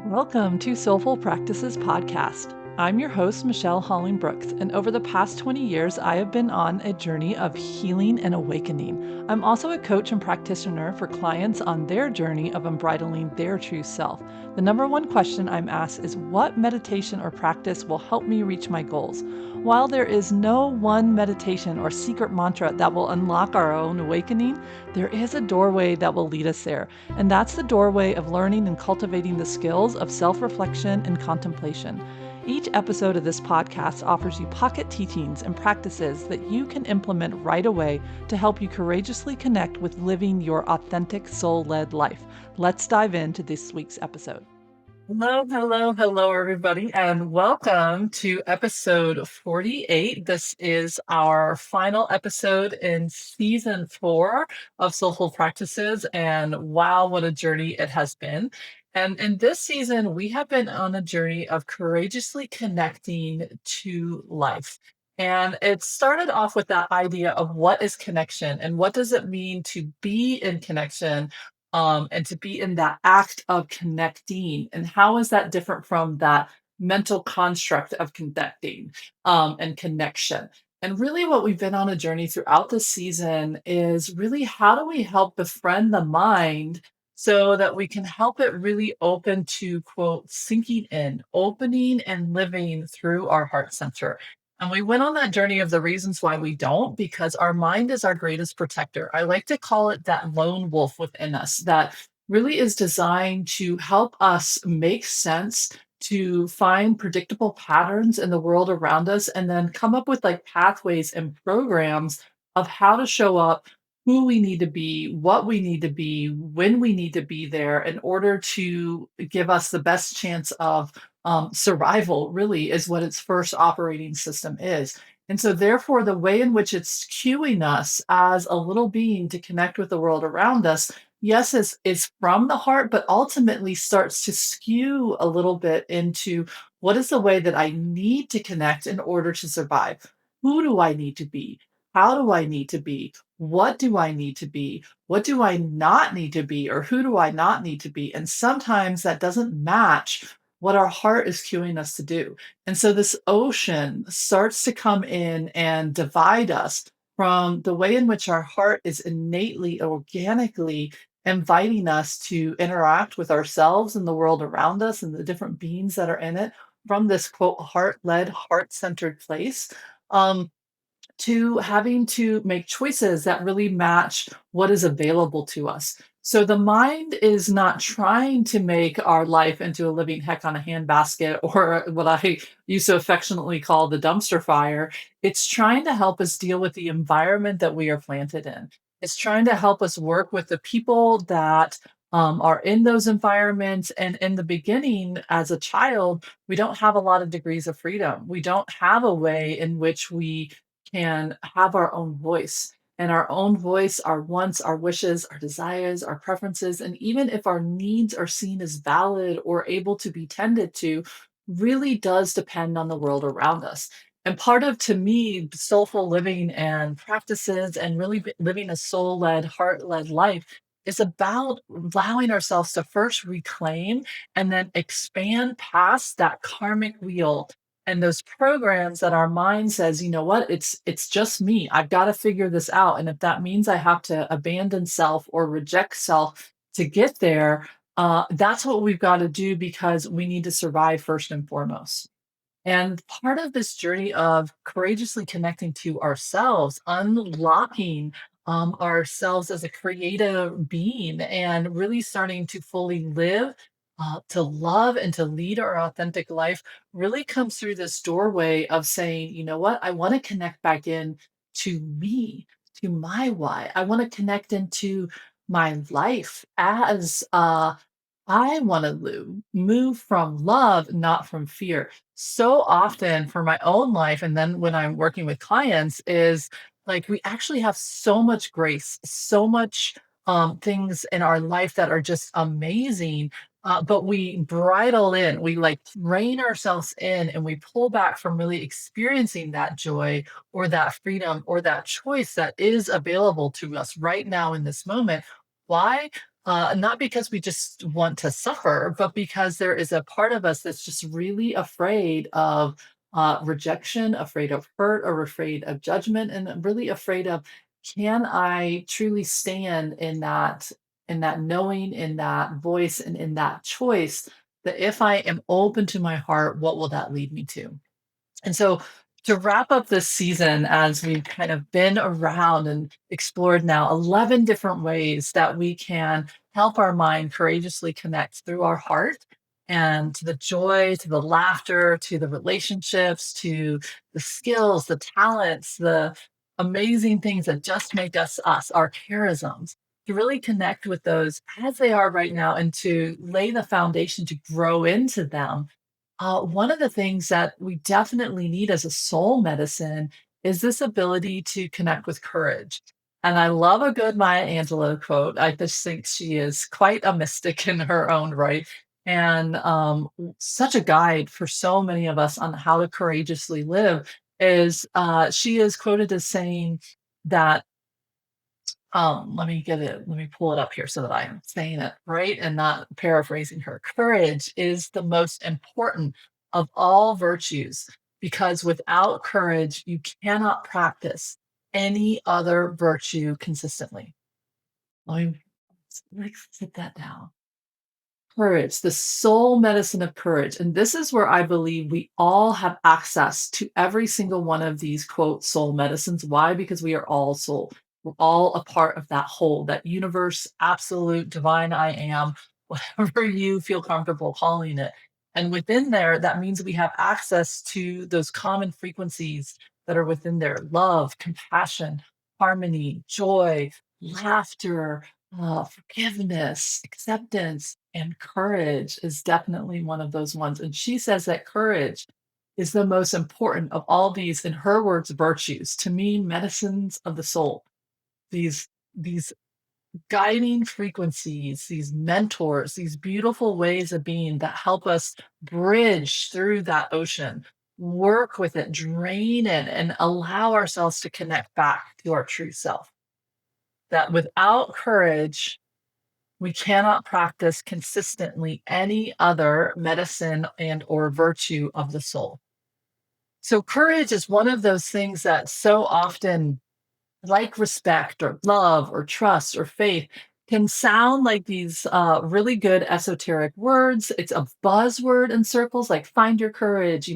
Welcome to Soulful Practices podcast. I'm your host, Michelle Holling-Brooks, and over the past 20 years, I have been on a journey of healing and awakening. I'm also a coach and practitioner for clients on their journey of unbridling their true self. The number one question I'm asked is, what meditation or practice will help me reach my goals? While there is no one meditation or secret mantra that will unlock our own awakening, there is a doorway that will lead us there. And that's the doorway of learning and cultivating the skills of self-reflection and contemplation. Each episode of this podcast offers you pocket teachings and practices that you can implement right away to help you courageously connect with living your authentic soul-led life. Let's dive into this week's episode. Hello, everybody, and welcome to episode 48. This is our final episode in season 4 of Soulful Practices, and wow, what a journey it has been. And in this season, we have been on a journey of courageously connecting to life. And it started off with that idea of what is connection and what does it mean to be in connection, and to be in that act of connecting. And how is that different from that mental construct of connecting, and connection? And really, what we've been on a journey throughout this season is really how do we help befriend the mind so that we can help it really open to, quote, sinking in, opening and living through our heart center. And we went on that journey of the reasons why we don't, because our mind is our greatest protector. I like to call it that lone wolf within us that really is designed to help us make sense, to find predictable patterns in the world around us, and then come up with like pathways and programs of how to show up, who we need to be, what we need to be, when we need to be there in order to give us the best chance of survival, really, is what its first operating system is. And so, therefore, the way in which it's cueing us as a little being to connect with the world around us, yes, is from the heart, but ultimately starts to skew a little bit into what is the way that I need to connect in order to survive? Who do I need to be? How do I need to be? What do I need to be? What do I not need to be? Or who do I not need to be? And sometimes that doesn't match what our heart is cueing us to do. And so this ocean starts to come in and divide us from the way in which our heart is innately, organically inviting us to interact with ourselves and the world around us and the different beings that are in it from this, quote, heart-led, heart-centered place. To having to make choices that really match what is available to us. So the mind is not trying to make our life into a living heck on a handbasket or what I used to affectionately call the dumpster fire. It's trying to help us deal with the environment that we are planted in. It's trying to help us work with the people that are in those environments. And in the beginning, as a child, we don't have a lot of degrees of freedom. We don't have a way in which we can have our own voice. And our own voice, our wants, our wishes, our desires, our preferences, and even if our needs are seen as valid or able to be tended to, really does depend on the world around us. And part of, to me, soulful living and practices and really living a soul led, heart led life is about allowing ourselves to first reclaim and then expand past that karmic wheel and those programs that our mind says, you know what, it's just me. I've got to figure this out. And if that means I have to abandon self or reject self to get there, that's what we've got to do because we need to survive first and foremost. And part of this journey of courageously connecting to ourselves, unlocking ourselves as a creative being, and really starting to fully live, to love, and to lead our authentic life really comes through this doorway of saying, you know what, I want to connect back in to me, to my why. I want to connect into my life as I want to move from love, not from fear. So often for my own life, and then when I'm working with clients, is like we actually have so much grace, so much things in our life that are just amazing. But we bridle in, we like rein ourselves in, and we pull back from really experiencing that joy or that freedom or that choice that is available to us right now in this moment. Why? not because we just want to suffer, but because there is a part of us that's just really afraid of rejection, afraid of hurt, or afraid of judgment, and really afraid of, can I truly stand in that knowing, in that voice, and in that choice, that if I am open to my heart, what will that lead me to? And so, to wrap up this season, as we've kind of been around and explored now 11 different ways that we can help our mind courageously connect through our heart, and to the joy, to the laughter, to the relationships, to the skills, the talents, the amazing things that just make us us, our charisms, to really connect with those as they are right now and to lay the foundation to grow into them. One of the things that we definitely need as a soul medicine is this ability to connect with courage. And I love a good Maya Angelou quote. I just think she is quite a mystic in her own right. And such a guide for so many of us on how to courageously live is she is quoted as saying that let me pull it up here so that I'm saying it right and not paraphrasing her. Courage is the most important of all virtues because without courage, you cannot practice any other virtue consistently. Let's sit that down. Courage, the soul medicine of courage. And this is where I believe we all have access to every single one of these quote soul medicines. Why? Because we are all soul. We're all a part of that whole, that universe, absolute divine I am, whatever you feel comfortable calling it. And within there, that means we have access to those common frequencies that are within there: love, compassion, harmony, joy, laughter, forgiveness, acceptance, and courage is definitely one of those ones. And she says that courage is the most important of all these, in her words, virtues. To me, medicines of the soul. These guiding frequencies, these mentors, these beautiful ways of being that help us bridge through that ocean, work with it, drain it, and allow ourselves to connect back to our true self. That without courage, we cannot practice consistently any other medicine and or virtue of the soul. So courage is one of those things that so often, like respect or love or trust or faith, can sound like these really good esoteric words. It's a buzzword in circles, like find your courage,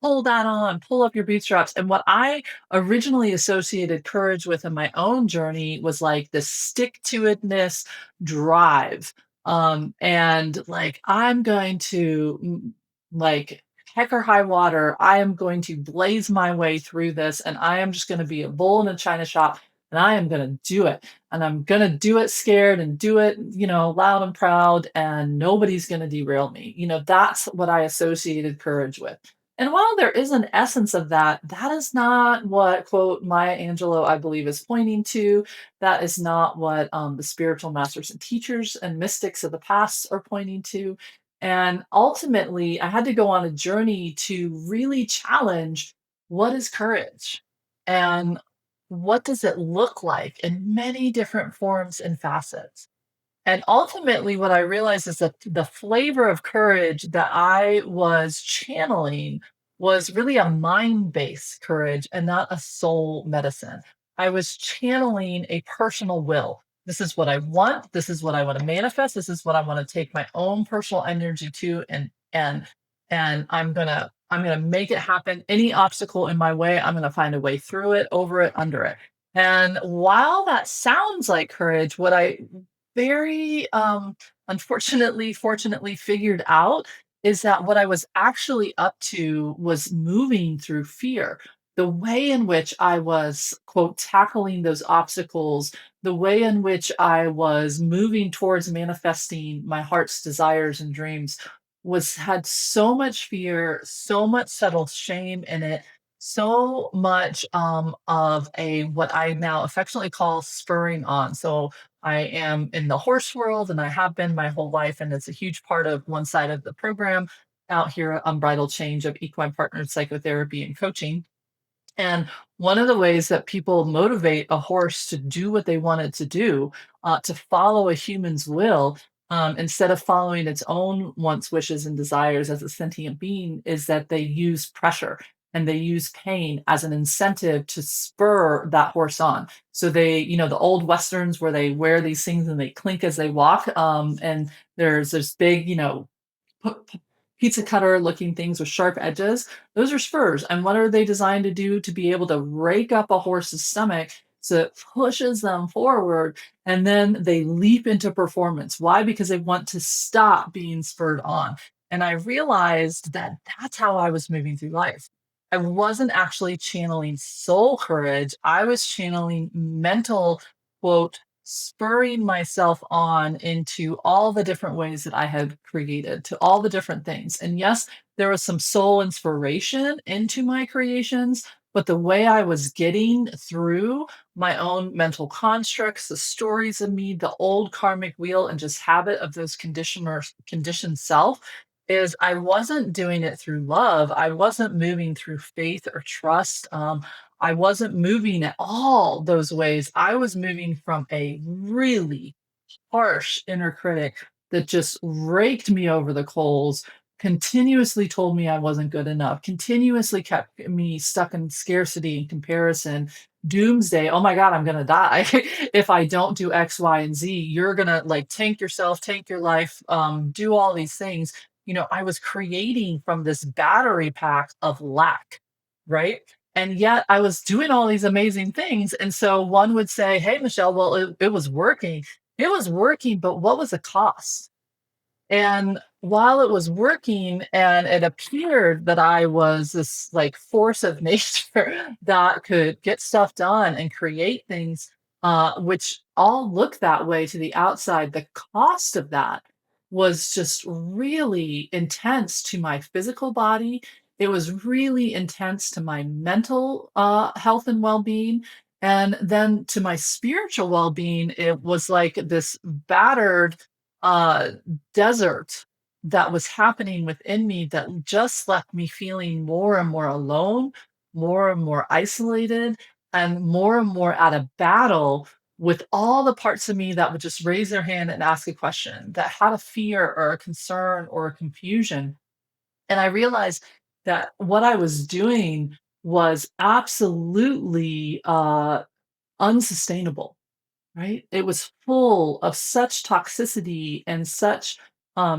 hold that on, pull up your bootstraps. And what I originally associated courage with in my own journey was like the stick to itness drive. And like, I'm going to like heck or high water, I am going to blaze my way through this, and I am just going to be a bull in a china shop, and I am going to do it. And I'm going to do it scared and do it, loud and proud, and nobody's going to derail me. That's what I associated courage with. And while there is an essence of that, that is not what, quote, Maya Angelou, I believe, is pointing to. That is not what the spiritual masters and teachers and mystics of the past are pointing to. And ultimately, I had to go on a journey to really challenge, what is courage? And what does it look like in many different forms and facets? And ultimately, what I realized is that the flavor of courage that I was channeling was really a mind based courage and not a soul medicine. I was channeling a personal will. This is what I want. This is what I want to manifest. This is what I want to take my own personal energy to, and I'm gonna make it happen. Any obstacle in my way, I'm gonna find a way through it, over it, under it. And while that sounds like courage, what I very unfortunately, fortunately figured out is that what I was actually up to was moving through fear. The way in which I was, quote, tackling those obstacles, the way in which I was moving towards manifesting my heart's desires and dreams was had so much fear, so much subtle shame in it, so much of a what I now affectionately call spurring on. So I am in the horse world and I have been my whole life. And it's a huge part of one side of the program out here at Unbridled Change of equine partnered psychotherapy and coaching. And one of the ways that people motivate a horse to do what they want it to do, to follow a human's will, instead of following its own wants, wishes, and desires as a sentient being, is that they use pressure and they use pain as an incentive to spur that horse on. So they, the old westerns where they wear these things and they clink as they walk, and there's this big, pizza cutter looking things with sharp edges. Those are spurs. And what are they designed to do? To be able to rake up a horse's stomach so it pushes them forward and then they leap into performance. Why? Because they want to stop being spurred on. And I realized that that's how I was moving through life. I wasn't actually channeling soul courage. I was channeling mental, quote, spurring myself on into all the different ways that I had created, to all the different things. And yes, there was some soul inspiration into my creations, but the way I was getting through my own mental constructs, the stories of me, the old karmic wheel, and just habit of those conditioned self is I wasn't doing it through love. I wasn't moving through faith or trust. I wasn't moving at all those ways. I was moving from a really harsh inner critic that just raked me over the coals, continuously told me I wasn't good enough, continuously kept me stuck in scarcity and comparison, doomsday. Oh my God, I'm going to die if I don't do X, Y, and Z. You're going to like tank yourself, tank your life, do all these things. I was creating from this battery pack of lack, right? And yet I was doing all these amazing things. And so one would say, hey, Michelle, well, it was working. It was working, but what was the cost? And while it was working and it appeared that I was this like force of nature that could get stuff done and create things, which all look that way to the outside, the cost of that was just really intense to my physical body. It was really intense to my mental health and well being. And then to my spiritual well being, it was like this battered, uh, desert that was happening within me that just left me feeling more and more alone, more and more isolated, and more at a battle with all the parts of me that would just raise their hand and ask a question, that had a fear or a concern or a confusion. And I realized that what I was doing was absolutely unsustainable. Right? It was full of such toxicity and such,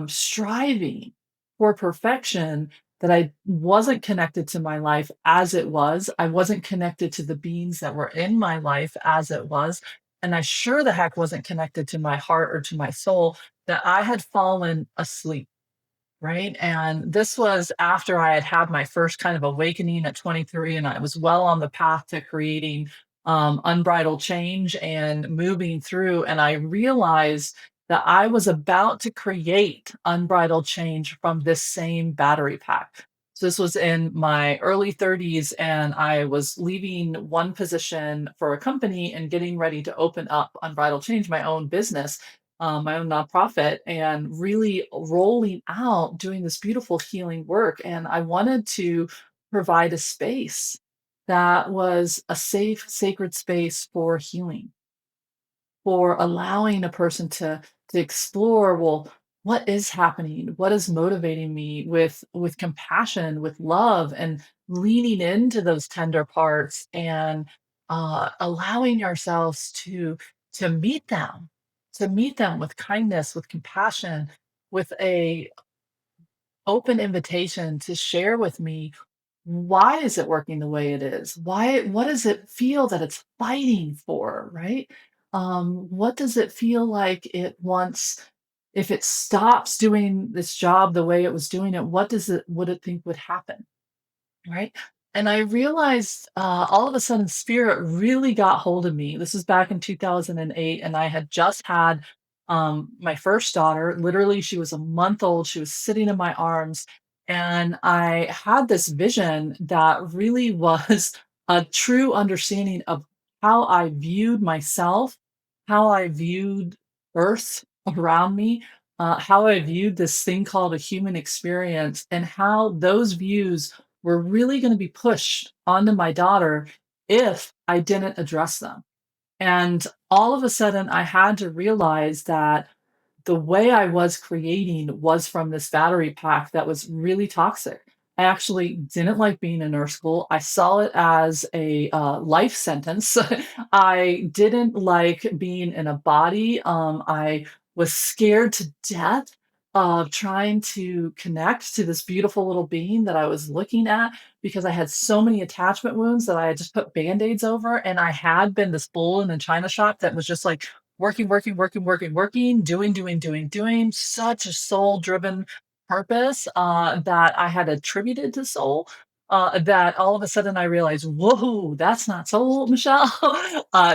striving for perfection that I wasn't connected to my life as it was. I wasn't connected to the beings that were in my life as it was, and I sure the heck wasn't connected to my heart or to my soul, that I had fallen asleep. Right? And this was after I had had my first kind of awakening at 23, and I was well on the path to creating unbridled change and moving through. And I realized that I was about to create unbridled change from this same battery pack. So this was in my early 30s, and I was leaving one position for a company and getting ready to open up Unbridled Change, my own business, my own nonprofit, and really rolling out doing this beautiful healing work. And I wanted to provide a space that was a safe, sacred space for healing, for allowing a person to explore, well, what is happening, what is motivating me, with compassion, with love, and leaning into those tender parts, and allowing ourselves to meet them, to meet them with kindness, with compassion, with a open invitation to share with me, why is it working the way it is? What does it feel that it's fighting for, right? What does it feel like it wants, if it stops doing this job the way it was doing it, what does it would it think would happen? Right? And I realized, all of a sudden spirit really got hold of me. This was back in 2008, and I had just had, my first daughter. Literally, she was a month old. She was sitting in my arms, and I had this vision that really was a true understanding of how I viewed myself, how I viewed Earth around me, how I viewed this thing called a human experience, and how those views were really going to be pushed onto my daughter if I didn't address them. And all of a sudden, I had to realize that the way I was creating was from this battery pack that was really toxic. I actually didn't like being in nurse school. I saw it as a life sentence. I didn't like being in a body. I was scared to death of trying to connect to this beautiful little being that I was looking at because I had so many attachment wounds that I had just put band-aids over. And I had been this bull in a china shop that was just like working, working, working, working, working, doing, doing, doing, doing, such a soul-driven purpose, that I had attributed to soul, that all of a sudden I realized, "Whoa, that's not soul, Michelle.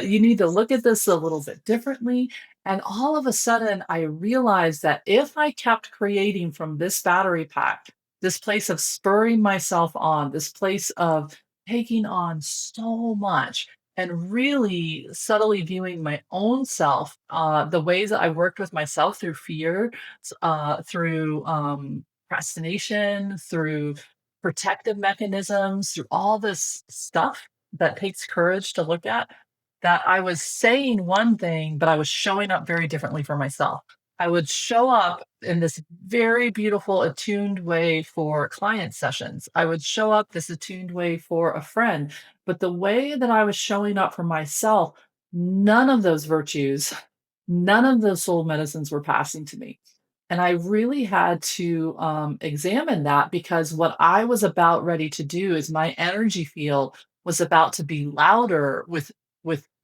You need to look at this a little bit differently." And all of a sudden, I realized that if I kept creating from this battery pack, this place of spurring myself on, this place of taking on so much, and really subtly viewing my own self, the ways that I worked with myself through fear, through procrastination, through protective mechanisms, through all this stuff that takes courage to look at, that I was saying one thing, but I was showing up very differently for myself. I would show up in this very beautiful, attuned way for client sessions. I would show up this attuned way for a friend. But the way that I was showing up for myself, none of those virtues, none of those soul medicines were passing to me. And I really had to examine that because what I was about ready to do is my energy field was about to be louder with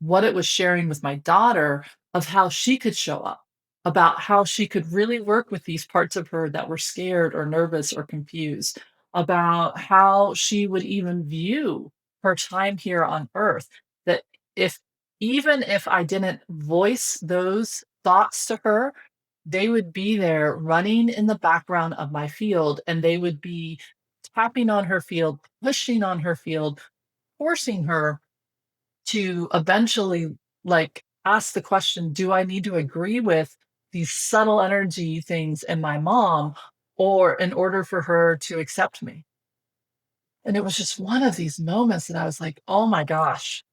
what it was sharing with my daughter of how she could show up, about how she could really work with these parts of her that were scared or nervous or confused, about how she would even view her time here on earth. That if even if I didn't voice those thoughts to her, they would be there running in the background of my field and they would be tapping on her field, pushing on her field, forcing her to eventually like ask the question, do I need to agree with these subtle energy things in my mom or in order for her to accept me? And it was just one of these moments that I was like, oh my gosh,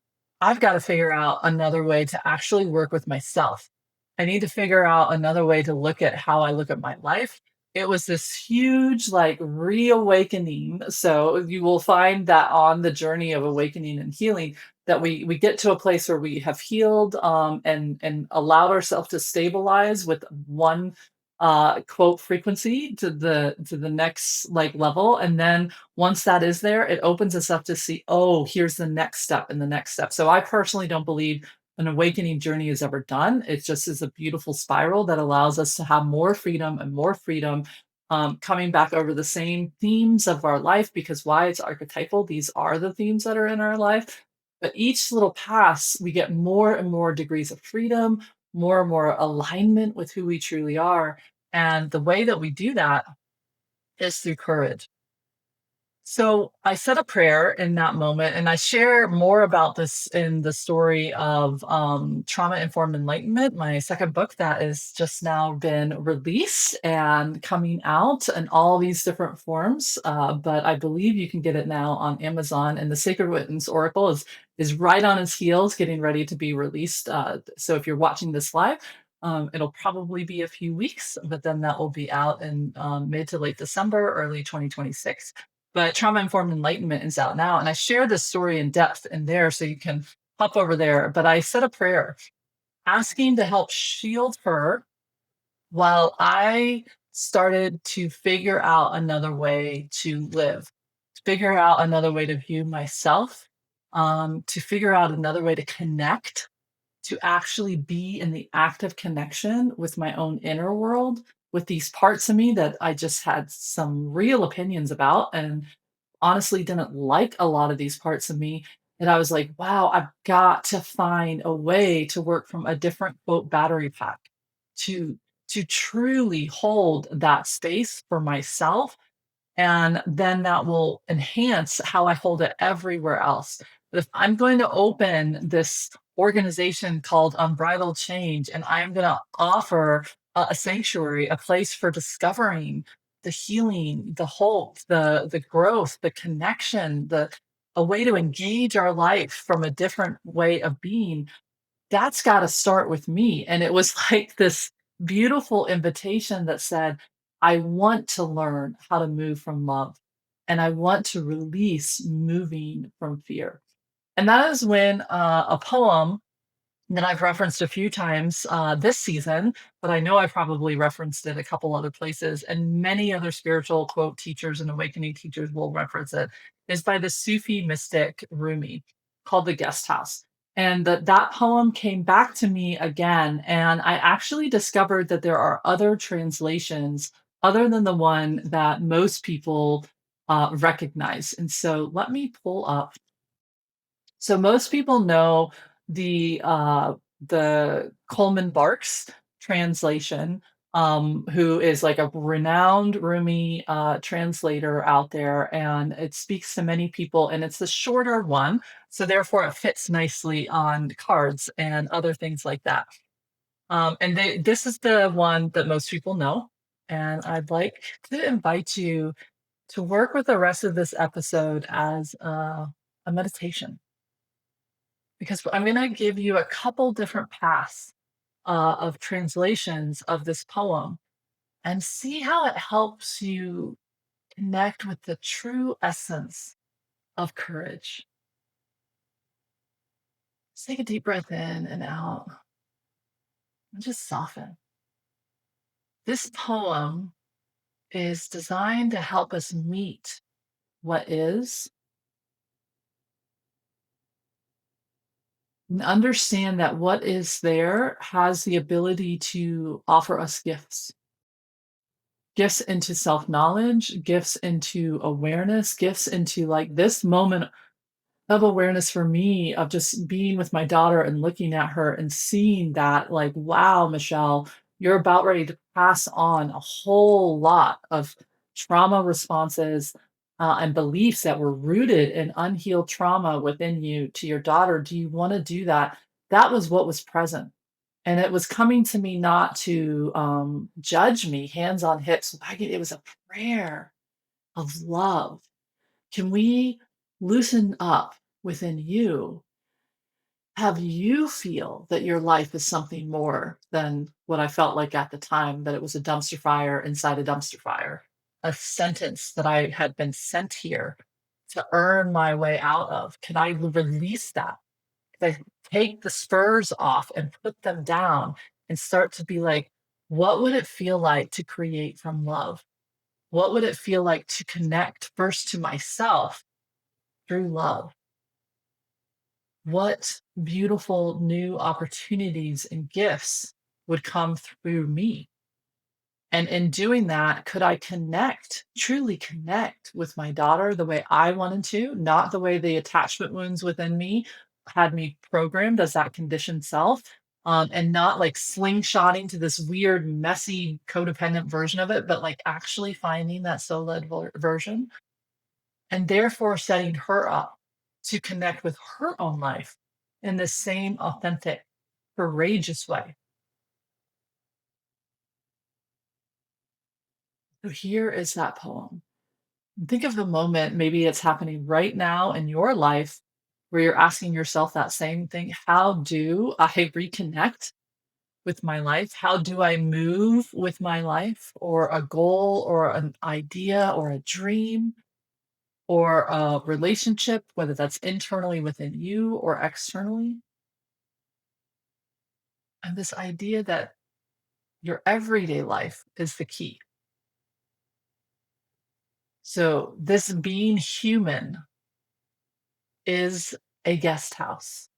I've got to figure out another way to actually work with myself. I need to figure out another way to look at how I look at my life. It was this huge, like, reawakening. So you will find that on the journey of awakening and healing, that we get to a place where we have healed, and allowed ourselves to stabilize with one quote frequency to the next like level, and then once that is there, it opens us up to see, oh, here's the next step and the next step. So I personally don't believe an awakening journey is ever done. It just is a beautiful spiral that allows us to have more freedom and more freedom, coming back over the same themes of our life, because why it's archetypal, these are the themes that are in our life. But each little pass, we get more and more degrees of freedom, more and more alignment with who we truly are. And the way that we do that is through courage. So I said a prayer in that moment, and I share more about this in the story of Trauma Informed Enlightenment, my second book that is just now been released and coming out in all these different forms. But I believe you can get it now on Amazon, and the Sacred Witness Oracle is right on its heels, getting ready to be released. So if you're watching this live, it'll probably be a few weeks, but then that will be out in mid to late December, early 2026. But Trauma Informed Enlightenment is out now, and I share this story in depth in there, so you can hop over there. But I said a prayer asking to help shield her while I started to figure out another way to live, figure out another way to view myself, to figure out another way to connect, to actually be in the active connection with my own inner world, with these parts of me that I just had some real opinions about, and honestly didn't like a lot of these parts of me. And I was like, wow, I've got to find a way to work from a different quote battery pack to to truly hold that space for myself, and then that will enhance how I hold it everywhere else. But if I'm going to open this organization called Unbridled Change, and I'm going to offer a sanctuary, a place for discovering the healing, the hope, the growth, the connection, the a way to engage our life from a different way of being, that's got to start with me. And it was like this beautiful invitation that said, I want to learn how to move from love and I want to release moving from fear. And that is when a poem that I've referenced a few times this season, but I know I probably referenced it a couple other places, and many other spiritual quote teachers and awakening teachers will reference it, is by the Sufi mystic Rumi called The Guest House. And that poem came back to me again, and I actually discovered that there are other translations other than the one that most people recognize. And so let me pull up, so most people know the Coleman Barks translation, who is like a renowned Rumi translator out there, and it speaks to many people, and it's the shorter one, so therefore it fits nicely on cards and other things like that. This is the one that most people know, and I'd like to invite you to work with the rest of this episode as a meditation, because I'm going to give you a couple different paths of translations of this poem and see how it helps you connect with the true essence of courage. Just take a deep breath in and out and just soften. This poem is designed to help us meet what is and understand that what is there has the ability to offer us gifts. Gifts into self-knowledge, gifts into awareness, gifts into like this moment of awareness for me of just being with my daughter and looking at her and seeing that, like, wow, Michelle, you're about ready to pass on a whole lot of trauma responses and beliefs that were rooted in unhealed trauma within you to your daughter. Do you want to do that? That was what was present. And it was coming to me not to judge me, hands on hips. It was a prayer of love. Can we loosen up within you? Have you feel that your life is something more than what I felt like at the time, that it was a dumpster fire inside a dumpster fire, a sentence that I had been sent here to earn my way out of? Can I release that? They take the spurs off and put them down and start to be like, what would it feel like to create from love? What would it feel like to connect first to myself through love? What beautiful new opportunities and gifts would come through me? And in doing that, could I connect, truly connect with my daughter the way I wanted to, not the way the attachment wounds within me had me programmed as that conditioned self, and not like slingshotting to this weird, messy, codependent version of it, but like actually finding that soul led version and therefore setting her up to connect with her own life in the same authentic, courageous way. So here is that poem. Think of the moment, maybe it's happening right now in your life, where you're asking yourself that same thing. How do I reconnect with my life? How do I move with my life, or a goal or an idea or a dream or a relationship, whether that's internally within you or externally? And this idea that your everyday life is the key. So, this being human is a guest house.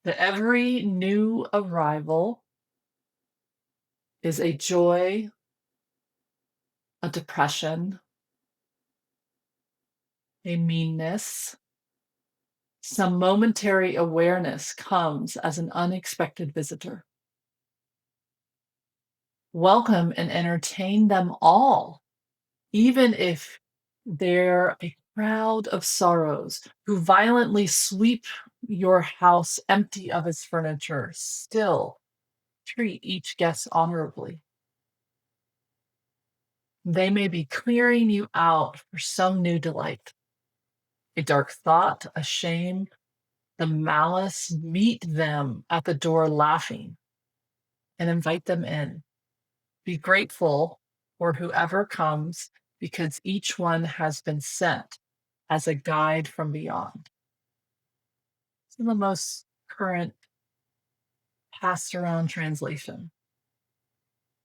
That every new arrival is a joy, a depression, a meanness. Some momentary awareness comes as an unexpected visitor. Welcome and entertain them all, even if they're a crowd of sorrows who violently sweep your house empty of its furniture. Still treat each guest honorably. They may be clearing you out for some new delight. A dark thought, a shame, the malice, meet them at the door laughing and invite them in. Be grateful for whoever comes because each one has been sent as a guide from beyond. This is the most current passed around translation.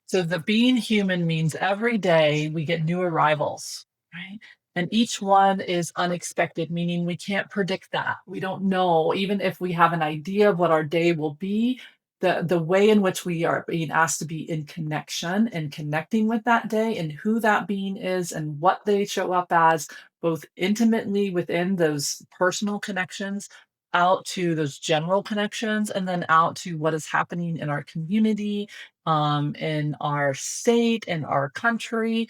So the being human means every day we get new arrivals, right? And each one is unexpected, meaning we can't predict that. We don't know, even if we have an idea of what our day will be, the way in which we are being asked to be in connection and connecting with that day and who that being is and what they show up as, both intimately within those personal connections, out to those general connections, and then out to what is happening in our community, in our state, in our country,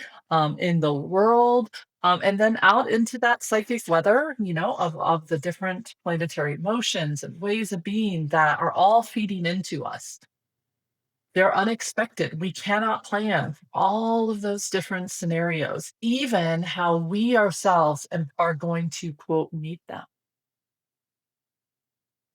in the world, and then out into that psychic weather, of the different planetary motions and ways of being that are all feeding into us. They're unexpected. We cannot plan for all of those different scenarios, even how we ourselves are going to, quote, meet them.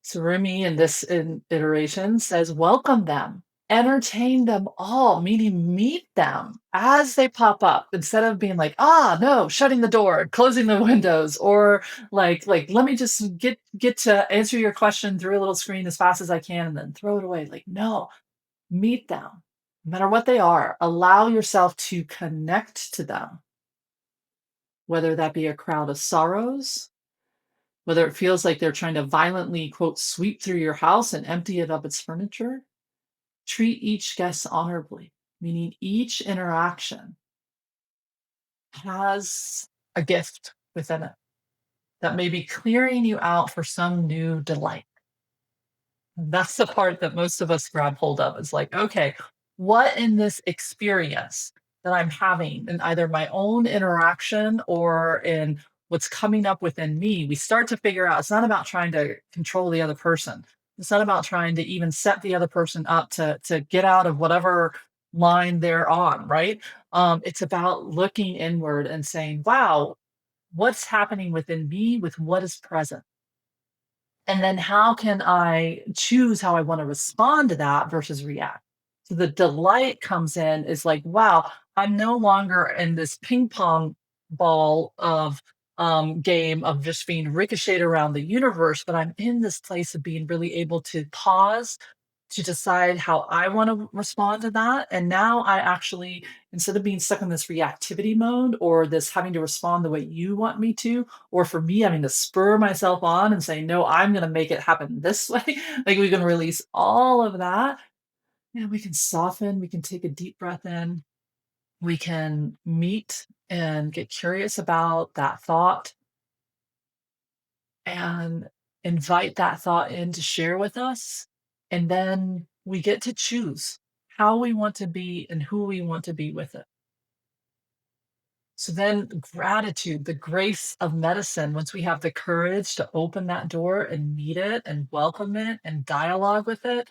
So Rumi in this iteration says, welcome them, entertain them all, meaning meet them as they pop up instead of being like, no, shutting the door, closing the windows, or like let me just get to answer your question through a little screen as fast as I can and then throw it away. Like, no, meet them, no matter what they are. Allow yourself to connect to them, whether that be a crowd of sorrows, whether it feels like they're trying to violently, quote, sweep through your house and empty it of its furniture. Treat each guest honorably, meaning each interaction has a gift within it that may be clearing you out for some new delight. And that's the part that most of us grab hold of. Is like, okay, what in this experience that I'm having in either my own interaction or in what's coming up within me, we start to figure out it's not about trying to control the other person. It's not about trying to even set the other person up to get out of whatever line they're on, right? It's about looking inward and saying, wow, what's happening within me with what is present? And then how can I choose how I want to respond to that versus react? So the delight comes in is like, wow, I'm no longer in this ping pong ball of game of just being ricocheted around the universe, but I'm in this place of being really able to pause to decide how I want to respond to that. And now I actually, instead of being stuck in this reactivity mode or this having to respond the way you want me to, or for me having to spur myself on and say, no, I'm going to make it happen this way. Like we can release all of that. And we can soften, we can take a deep breath in, we can meet and get curious about that thought and invite that thought in to share with us. And then we get to choose how we want to be and who we want to be with it. So then gratitude, the grace of medicine, once we have the courage to open that door and meet it and welcome it and dialogue with it,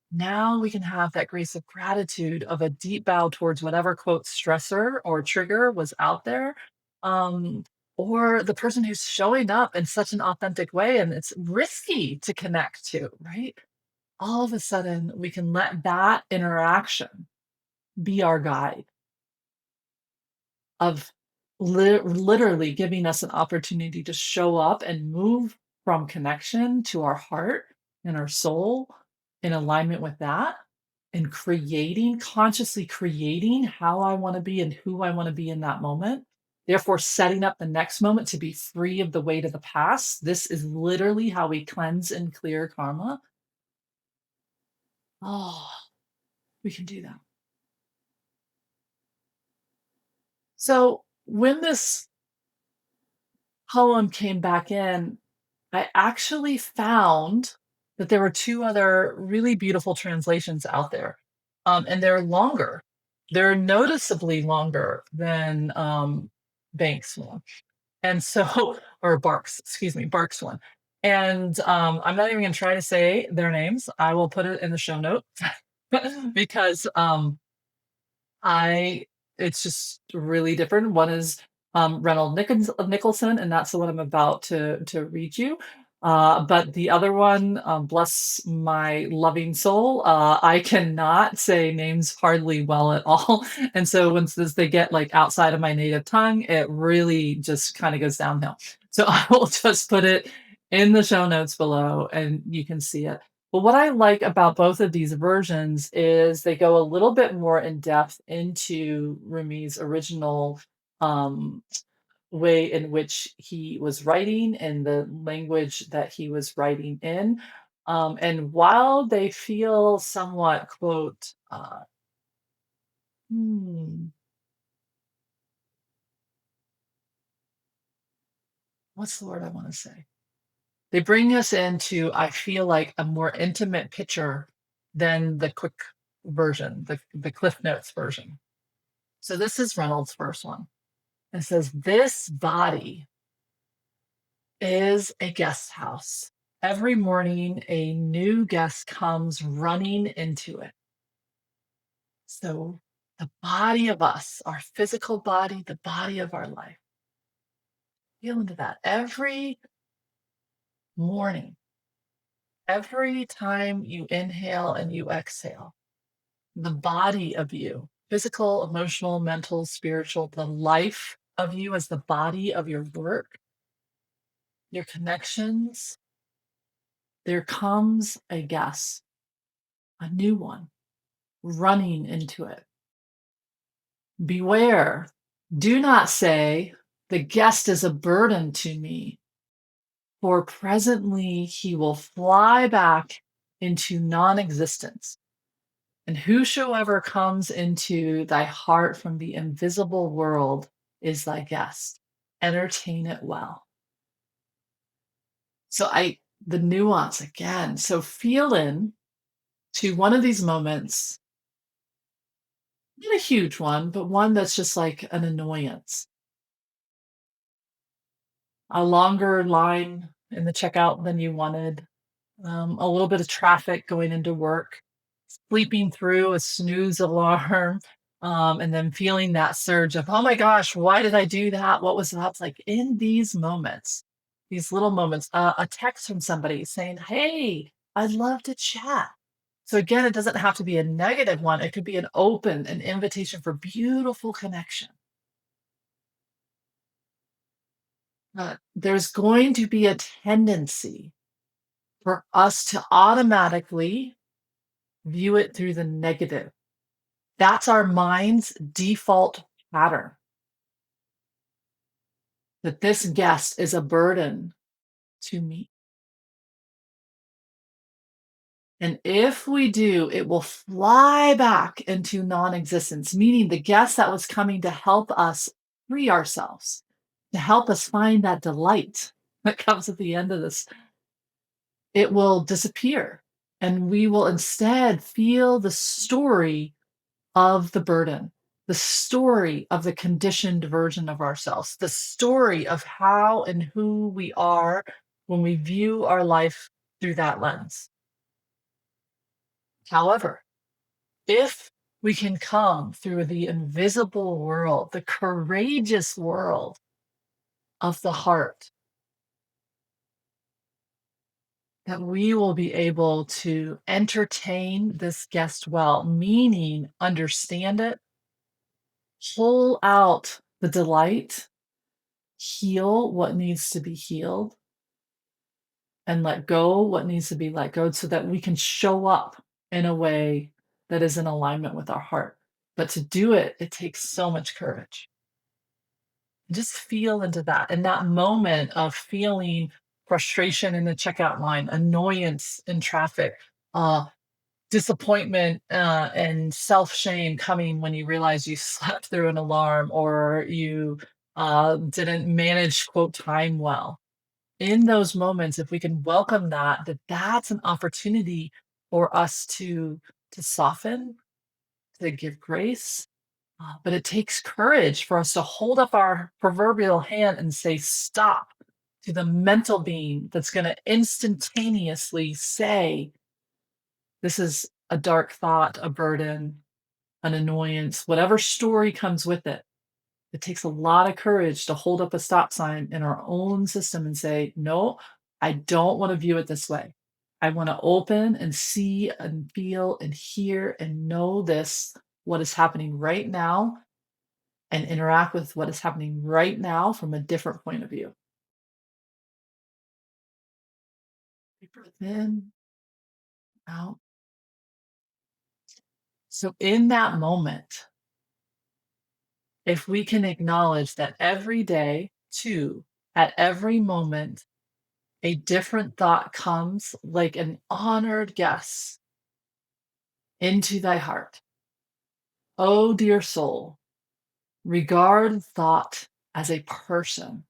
now we can have that grace of gratitude of a deep bow towards whatever quote stressor or trigger was out there. Um, or the person who's showing up in such an authentic way and it's risky to connect to, right? All of a sudden, we can let that interaction be our guide of literally giving us an opportunity to show up and move from connection to our heart and our soul in alignment with that and creating, consciously creating how I want to be and who I want to be in that moment. Therefore, setting up the next moment to be free of the weight of the past. This is literally how we cleanse and clear karma. Oh, we can do that. So when this poem came back in, I actually found that there were two other really beautiful translations out there, and they're longer. They're noticeably longer than Banks' one, and so or Barks, excuse me, Barks' one. And I'm not even going to try to say their names. I will put it in the show notes because I it's just really different. One is Nicholson, and that's the one I'm about to read you. But the other one, bless my loving soul, I cannot say names hardly well at all. And so once they get like outside of my native tongue, it really just kind of goes downhill. So I will just put it in the show notes below and you can see it. But what I like about both of these versions is they go a little bit more in depth into Rumi's original um, way in which he was writing and the language that he was writing in. And while they feel somewhat, quote, hmm, what's the word I want to say? They bring us into, I feel like, a more intimate picture than the quick version, the Cliff Notes version. So this is Reynolds' first one. It says, "This body is a guest house. Every morning, a new guest comes running into it." So the body of us, our physical body, the body of our life, feel into that. Every morning, every time you inhale and you exhale, the body of you, physical, emotional, mental, spiritual, the life of you as the body of your work, your connections, there comes a guest, a new one, running into it. Beware. Do not say, "The guest is a burden to me," for presently he will fly back into non existence. And whosoever comes into thy heart from the invisible world is thy guest. Entertain it well. So the nuance again. So feel in to one of these moments, not a huge one, but one that's just like an annoyance. A longer line in the checkout than you wanted, a little bit of traffic going into work, sleeping through a snooze alarm, and then feeling that surge of, oh my gosh, why did I do that? What was that? It's like in these moments, these little moments, a text from somebody saying, "Hey, I'd love to chat." So again, it doesn't have to be a negative one. It could be an invitation for beautiful connection. There's going to be a tendency for us to automatically view it through the negative. That's our mind's default pattern, that this guest is a burden to me. And if we do, it will fly back into non existence, meaning the guest that was coming to help us free ourselves, to help us find that delight that comes at the end of this, it will disappear. And we will instead feel the story of the burden, the story of the conditioned version of ourselves, the story of how and who we are when we view our life through that lens. However, if we can come through the invisible world, the courageous world of the heart, that we will be able to entertain this guest well, meaning understand it, pull out the delight, heal what needs to be healed, and let go what needs to be let go so that we can show up in a way that is in alignment with our heart. But to do it, it takes so much courage. Just feel into that. In that moment of feeling frustration in the checkout line, annoyance in traffic, disappointment and self shame coming when you realize you slept through an alarm or you didn't manage, quote, time well. In those moments, if we can welcome that's an opportunity for us to soften, to give grace. But it takes courage for us to hold up our proverbial hand and say stop to the mental being that's going to instantaneously say, this is a dark thought, a burden. an annoyance, whatever story comes with it. It takes a lot of courage to hold up a stop sign in our own system and say, no, I don't want to view it this way. I want to open and see and feel and hear and know this, what is happening right now, and interact with what is happening right now from a different point of view. Deep breath in, out. So, in that moment, if we can acknowledge that every day, too, at every moment, a different thought comes like an honored guest into thy heart. O dear soul, regard thought as a person,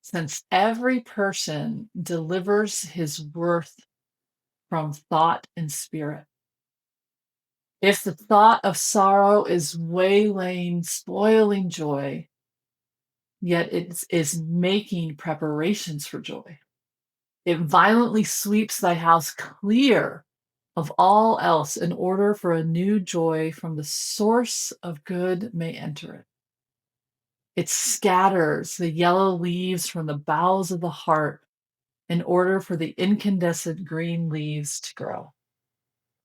since every person delivers his worth from thought and spirit. If the thought of sorrow is waylaying, spoiling joy, yet it is making preparations for joy. It violently sweeps thy house clear of all else in order for a new joy from the source of good may enter it. It scatters the yellow leaves from the boughs of the heart in order for the incandescent green leaves to grow.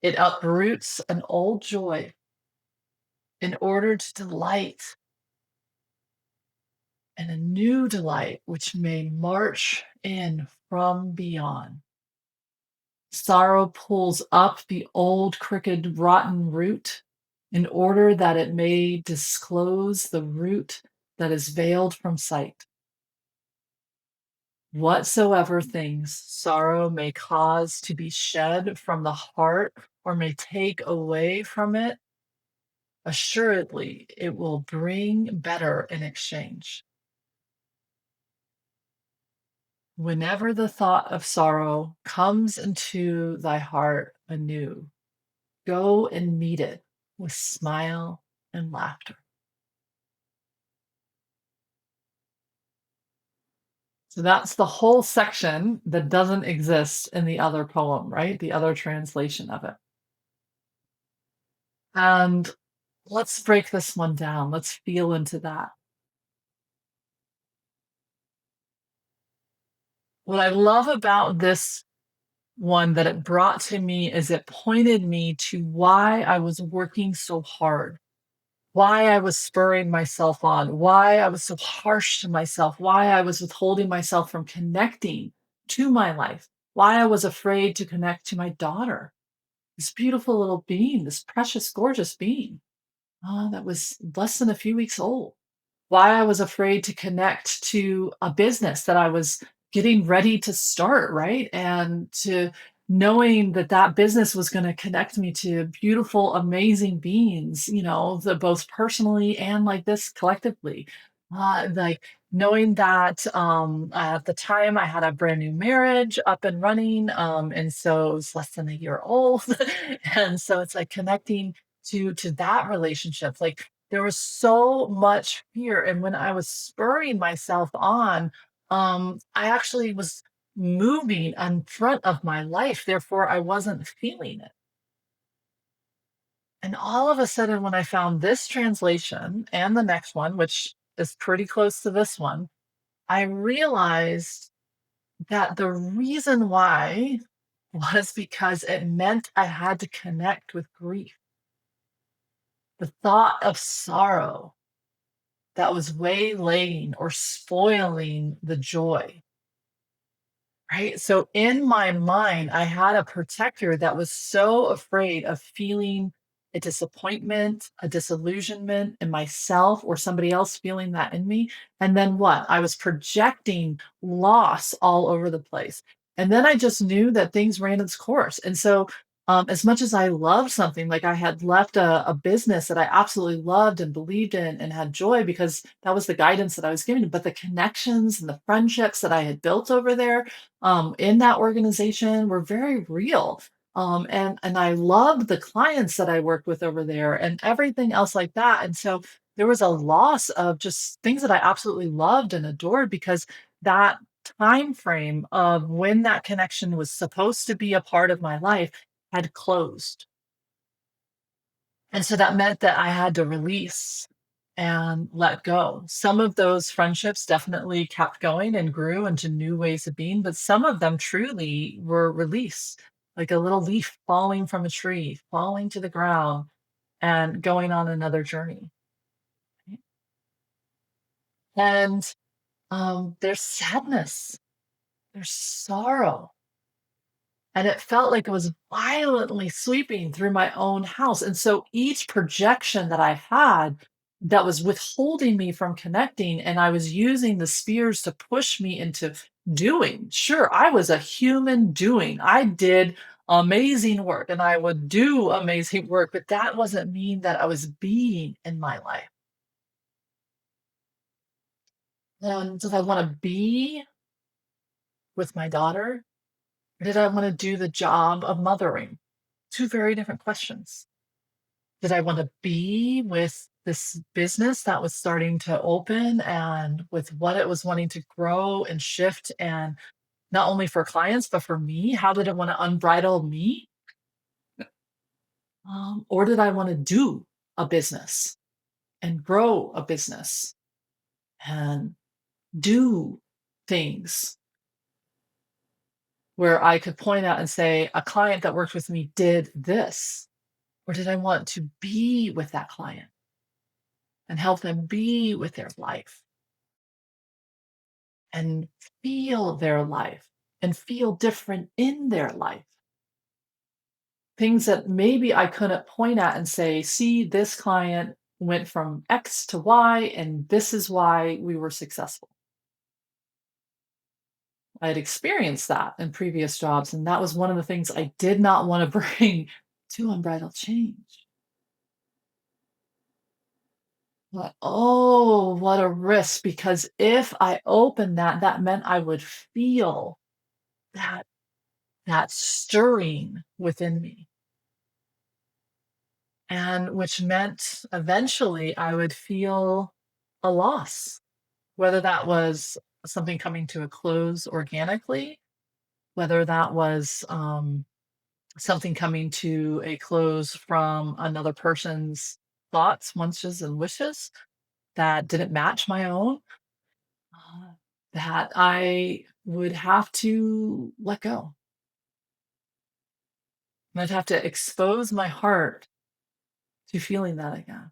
It uproots an old joy in order to delight in a new delight which may march in from beyond. Sorrow pulls up the old crooked rotten root in order that it may disclose the root that is veiled from sight. Whatsoever things sorrow may cause to be shed from the heart or may take away from it, assuredly it will bring better in exchange. Whenever the thought of sorrow comes into thy heart anew, go and meet it with smile and laughter. So that's the whole section that doesn't exist in the other poem, right? The other translation of it. And let's break this one down. Let's feel into that. What I love about this one that it brought to me is it pointed me to why I was working so hard, why I was spurring myself on, why I was so harsh to myself, why I was withholding myself from connecting to my life, why I was afraid to connect to my daughter, this beautiful little being, this precious, gorgeous being that was less than a few weeks old, why I was afraid to connect to a business that I was getting ready to start, right? And to knowing that that business was going to connect me to beautiful, amazing beings, both personally and like this collectively. Like knowing that at the time I had a brand new marriage up and running. And so it was less than a year old. And so it's like connecting to that relationship. Like there was so much fear, and when I was spurring myself on, I actually was moving in front of my life, therefore I wasn't feeling it. And all of a sudden, when I found this translation and the next one, which is pretty close to this one, I realized that the reason why was because it meant I had to connect with grief. The thought of sorrow that was waylaying or spoiling the joy, right? So in my mind, I had a protector that was so afraid of feeling a disappointment, a disillusionment in myself or somebody else feeling that in me. And then what? I was projecting loss all over the place. And then I just knew that things ran its course. And so, as much as I loved something, like I had left a business that I absolutely loved and believed in and had joy because that was the guidance that I was given, but the connections and the friendships that I had built over there in that organization were very real. And I loved the clients that I worked with over there and everything else like that. And so there was a loss of just things that I absolutely loved and adored because that time frame of when that connection was supposed to be a part of my life had closed. And so that meant that I had to release and let go. Some of those friendships definitely kept going and grew into new ways of being, but some of them truly were released, like a little leaf falling from a tree, falling to the ground and going on another journey. And there's sadness, there's sorrow. And it felt like it was violently sweeping through my own house. And so each projection that I had that was withholding me from connecting, and I was using the spheres to push me into doing. Sure, I was a human doing. I did amazing work and I would do amazing work, but that wasn't mean that I was being in my life. And did I want to be with my daughter? Or did I want to do the job of mothering? Two very different questions. Did I want to be with this business that was starting to open and with what it was wanting to grow and shift, and not only for clients, but for me? How did it want to unbridle me? Or did I want to do a business and grow a business and do things where I could point out and say, a client that worked with me did this? Or did I want to be with that client and help them be with their life and feel their life and feel different in their life? Things that maybe I couldn't point at and say, see, this client went from X to Y, and this is why we were successful. I had experienced that in previous jobs, and that was one of the things I did not want to bring to Unbridled Change. But, oh, what a risk, because if I opened that, that meant I would feel that that stirring within me, and which meant eventually I would feel a loss, whether that was something coming to a close organically, whether that was something coming to a close from another person's thoughts, wants, and wishes that didn't match my own, uh, that I would have to let go. I'd have to expose my heart to feeling that again.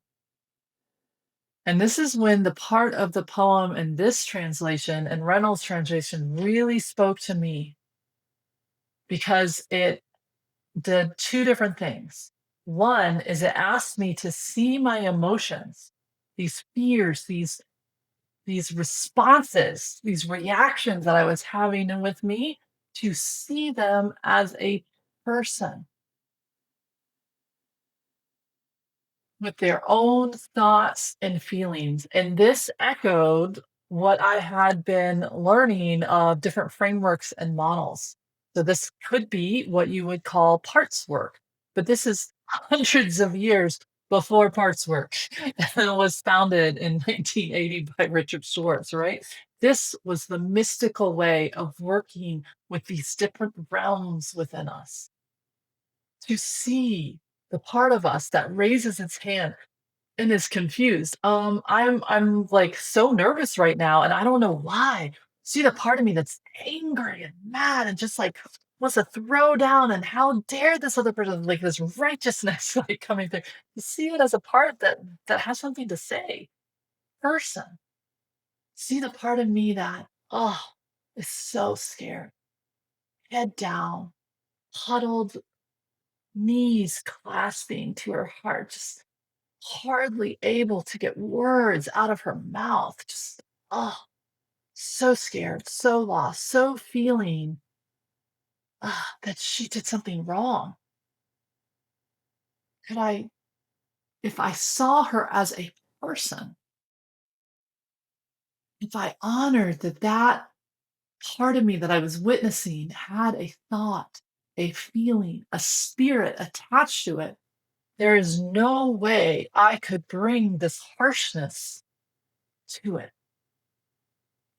And this is when the part of the poem in this translation and Reynolds' translation really spoke to me, because it did two different things. One is it asked me to see my emotions, these fears, these responses, these reactions that I was having with me, to see them as a person with their own thoughts and feelings. And this echoed what I had been learning of different frameworks and models. So this could be what you would call parts work, but this is hundreds of years before parts work. And it was founded in 1980 by Richard Schwartz, right? This was the mystical way of working with these different realms within us, to see the part of us that raises its hand and is confused. I'm like so nervous right now, and I don't know why. See the part of me that's angry and mad and just like wants to throw down, and how dare this other person, like this righteousness like coming through. To see it as a part that has something to say. Person. See the part of me that, oh, is so scared. Head down, huddled, knees clasping to her heart, just hardly able to get words out of her mouth. Just, oh, so scared, so lost, so feeling that she did something wrong. Could I, if I saw her as a person, if I honored that that part of me that I was witnessing had a thought, a feeling, a spirit attached to it, there is no way I could bring this harshness to it.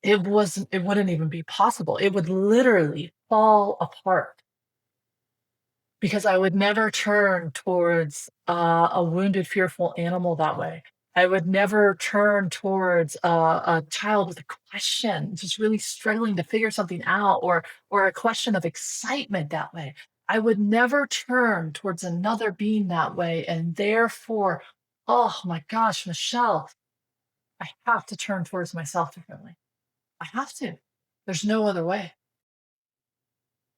It wouldn't even be possible. It would literally fall apart. because I would never turn towards a wounded, fearful animal that way. I would never turn towards a child with a question, just really struggling to figure something out, or a question of excitement that way. I would never turn towards another being that way, and therefore, oh my gosh, Michelle, I have to turn towards myself differently. I have to. There's no other way.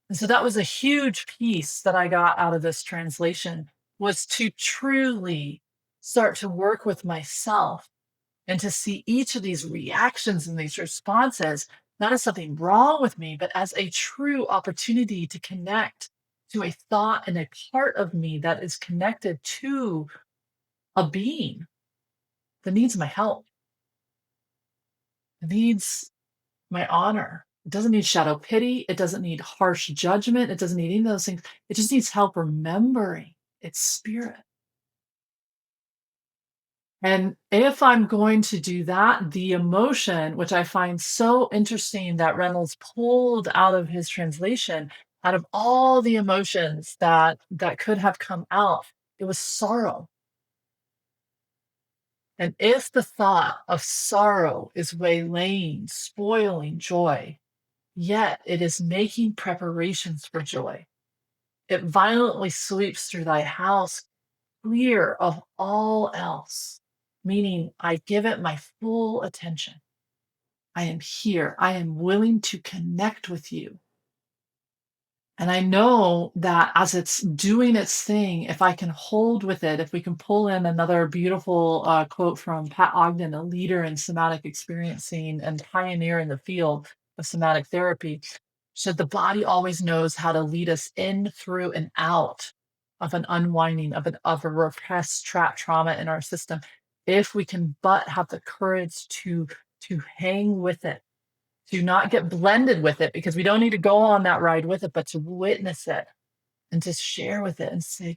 And so that was a huge piece that I got out of this translation, was to truly start to work with myself and to see each of these reactions and these responses not as something wrong with me, but as a true opportunity to connect to a thought and a part of me that is connected to a being that needs my help, that needs my honor. It doesn't need shadow pity. It doesn't need harsh judgment. It doesn't need any of those things. It just needs help remembering its spirit. And if I'm going to do that, the emotion, which I find so interesting that Reynolds pulled out of his translation, out of all the emotions that could have come out, it was sorrow. And if the thought of sorrow is waylaying, spoiling joy, yet it is making preparations for joy. It violently sweeps through thy house, clear of all else, meaning I give it my full attention. I am here. I am willing to connect with you. And I know that as it's doing its thing, if I can hold with it, if we can pull in another beautiful quote from Pat Ogden, a leader in somatic experiencing and pioneer in the field of somatic therapy, said the body always knows how to lead us in, through, and out of an unwinding of a repressed trapped trauma in our system, if we can but have the courage to hang with it, to not get blended with it, because we don't need to go on that ride with it, but to witness it and to share with it and say,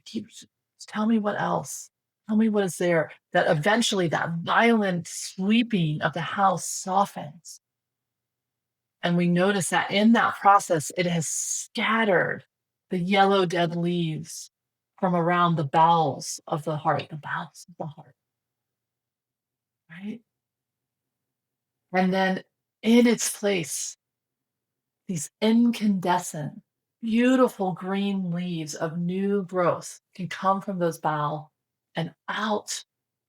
tell me what else. Tell me what is there. That eventually that violent sweeping of the house softens. And we notice that in that process, it has scattered the yellow dead leaves from around the bowels of the heart, right? And then in its place, these incandescent, beautiful green leaves of new growth can come from those bough and out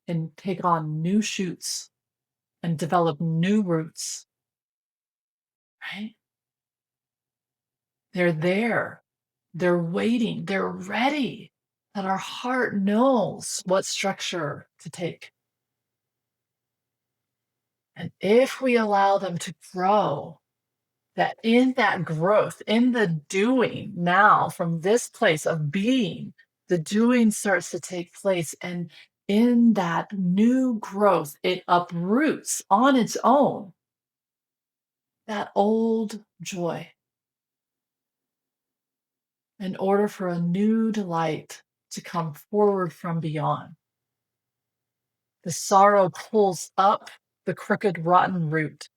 and take on new shoots and develop new roots, right? They're there. They're waiting. They're ready. That our heart knows what structure to take. And if we allow them to grow, that in that growth, in the doing now from this place of being, the doing starts to take place. And in that new growth, it uproots on its own that old joy in order for a new delight to come forward from beyond. The sorrow pulls up the crooked, rotten root,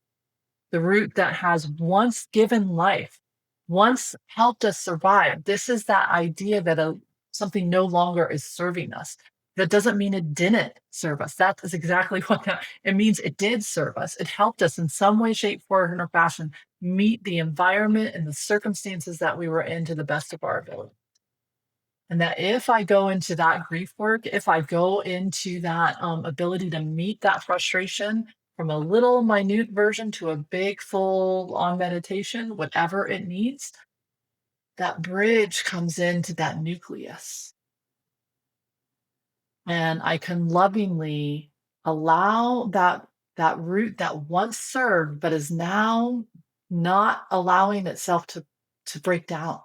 the root that has once given life, once helped us survive. This is that idea that something no longer is serving us. That doesn't mean it didn't serve us. That is exactly what it means. It did serve us. It helped us in some way, shape, form, or fashion meet the environment and the circumstances that we were in to the best of our ability. And that if I go into that grief work, if I go into that ability to meet that frustration from a little minute version to a big full on meditation, whatever it needs, that bridge comes into that nucleus. And I can lovingly allow that root that once served, but is now not allowing itself to break down.